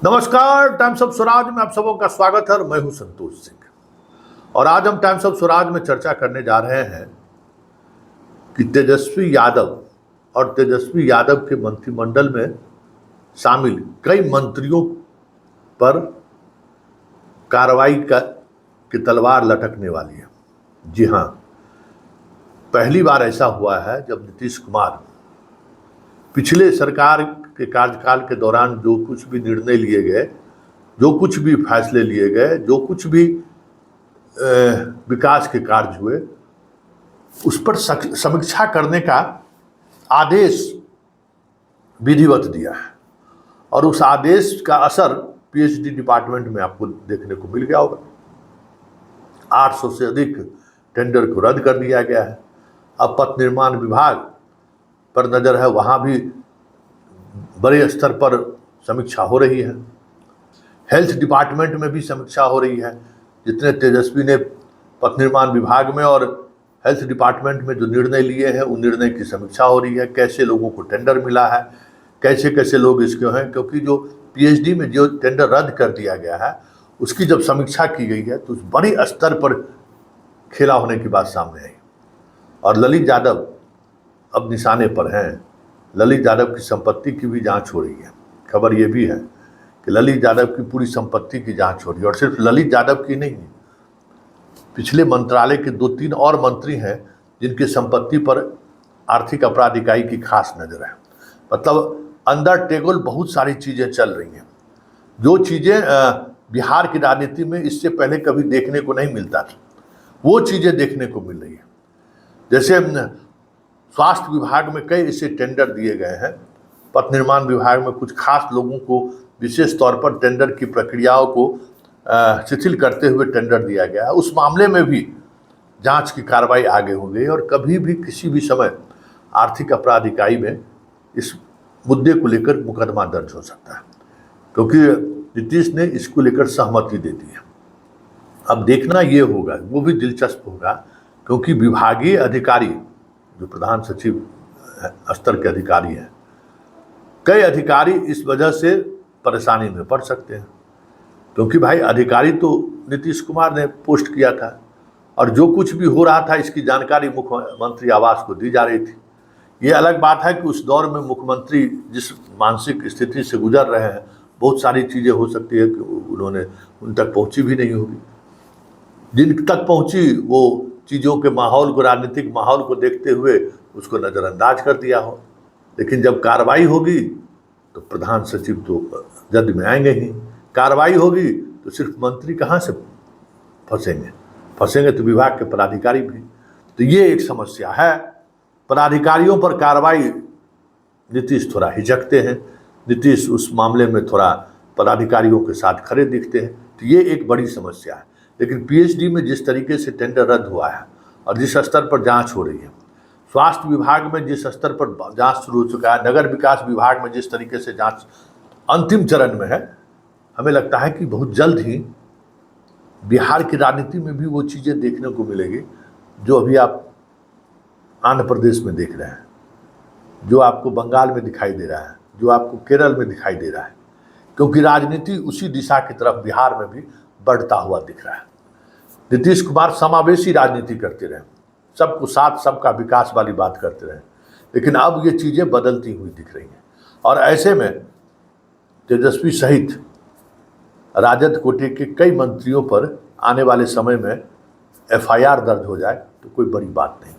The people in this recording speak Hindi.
नमस्कार, टाइम्स ऑफ स्वराज में आप सबों का स्वागत है और मैं हूं संतोष सिंह। और आज हम टाइम्स ऑफ स्वराज में चर्चा करने जा रहे हैं कि तेजस्वी यादव और तेजस्वी यादव के मंत्रिमंडल में शामिल कई मंत्रियों पर कार्रवाई की तलवार लटकने वाली है। जी हाँ, पहली बार ऐसा हुआ है जब नीतीश कुमार पिछले सरकार के कार्यकाल के दौरान जो कुछ भी निर्णय लिए गए, जो कुछ भी फैसले लिए गए, जो कुछ भी विकास के कार्य हुए, उस पर समीक्षा करने का आदेश विधिवत दिया है। और उस आदेश का असर पीएचडी डिपार्टमेंट में आपको देखने को मिल गया होगा। 800 से अधिक टेंडर को रद्द कर दिया गया है। अब पथ निर्माण विभाग पर नज़र है, वहाँ भी बड़े स्तर पर समीक्षा हो रही है। हेल्थ डिपार्टमेंट में भी समीक्षा हो रही है। जितने तेजस्वी ने पथ निर्माण विभाग में और हेल्थ डिपार्टमेंट में जो निर्णय लिए हैं, उन निर्णय की समीक्षा हो रही है। कैसे लोगों को टेंडर मिला है, कैसे कैसे लोग इसके हैं, क्योंकि जो पीएचडी में जो टेंडर रद्द कर दिया गया है उसकी जब समीक्षा की गई है तो उस बड़ी स्तर पर खेला होने की बात सामने आई। और ललित यादव अब निशाने पर हैं। ललित यादव की संपत्ति की भी जांच हो रही है। खबर ये भी है कि ललित यादव की पूरी संपत्ति की जांच हो रही है। और सिर्फ ललित यादव की नहीं, पिछले मंत्रालय के 2-3 और मंत्री हैं जिनकी संपत्ति पर आर्थिक अपराध इकाई की खास नजर है। मतलब अंदर टेबल बहुत सारी चीज़ें चल रही हैं, जो चीज़ें बिहार की राजनीति में इससे पहले कभी देखने को नहीं मिलता था, वो चीज़ें देखने को मिल रही है। जैसे स्वास्थ्य विभाग में कई ऐसे टेंडर दिए गए हैं। पथ निर्माण विभाग में कुछ खास लोगों को विशेष तौर पर टेंडर की प्रक्रियाओं को शिथिल करते हुए टेंडर दिया गया है। उस मामले में भी जांच की कार्रवाई आगे हो गई और कभी भी किसी भी समय आर्थिक अपराध इकाई में इस मुद्दे को लेकर मुकदमा दर्ज हो सकता है, क्योंकि नीतीश ने इसको लेकर सहमति दे दी है। अब देखना ये होगा, वो भी दिलचस्प होगा, क्योंकि विभागीय अधिकारी जो प्रधान सचिव स्तर के अधिकारी हैं, कई अधिकारी इस वजह से परेशानी में पड़ सकते हैं। क्योंकि भाई अधिकारी तो नीतीश कुमार ने पोस्ट किया था और जो कुछ भी हो रहा था इसकी जानकारी मुख्यमंत्री आवास को दी जा रही थी। ये अलग बात है कि उस दौर में मुख्यमंत्री जिस मानसिक स्थिति से गुजर रहे हैं, बहुत सारी चीज़ें हो सकती है कि उन्होंने उन तक पहुँची भी नहीं होगी। जिन तक पहुँची वो चीज़ों के माहौल को, राजनीतिक माहौल को देखते हुए उसको नज़रअंदाज कर दिया हो। लेकिन जब कार्रवाई होगी तो प्रधान सचिव तो जद में आएंगे ही। कार्रवाई होगी तो सिर्फ मंत्री कहाँ से फंसेंगे तो विभाग के पदाधिकारी भी। तो ये एक समस्या है। पदाधिकारियों पर कार्रवाई नीतीश थोड़ा हिचकते हैं। नीतीश उस मामले में थोड़ा पदाधिकारियों के साथ खड़े दिखते हैं। तो ये एक बड़ी समस्या है। लेकिन पीएचडी में जिस तरीके से टेंडर रद्द हुआ है और जिस स्तर पर जांच हो रही है, स्वास्थ्य विभाग में जिस स्तर पर जांच शुरू हो चुका है, नगर विकास विभाग में जिस तरीके से जांच अंतिम चरण में है, हमें लगता है कि बहुत जल्द ही बिहार की राजनीति में भी वो चीज़ें देखने को मिलेगी जो अभी आप आंध्र प्रदेश में देख रहे हैं, जो आपको बंगाल में दिखाई दे रहा है, जो आपको केरल में दिखाई दे रहा है। क्योंकि राजनीति उसी दिशा की तरफ बिहार में भी बढ़ता हुआ दिख रहा है। नीतीश कुमार समावेशी राजनीति करते रहे, सबको साथ, सबका विकास वाली बात करते रहे, लेकिन अब ये चीज़ें बदलती हुई दिख रही हैं। और ऐसे में तेजस्वी सहित राजद कोटे के कई मंत्रियों पर आने वाले समय में एफआईआर दर्ज हो जाए तो कोई बड़ी बात नहीं।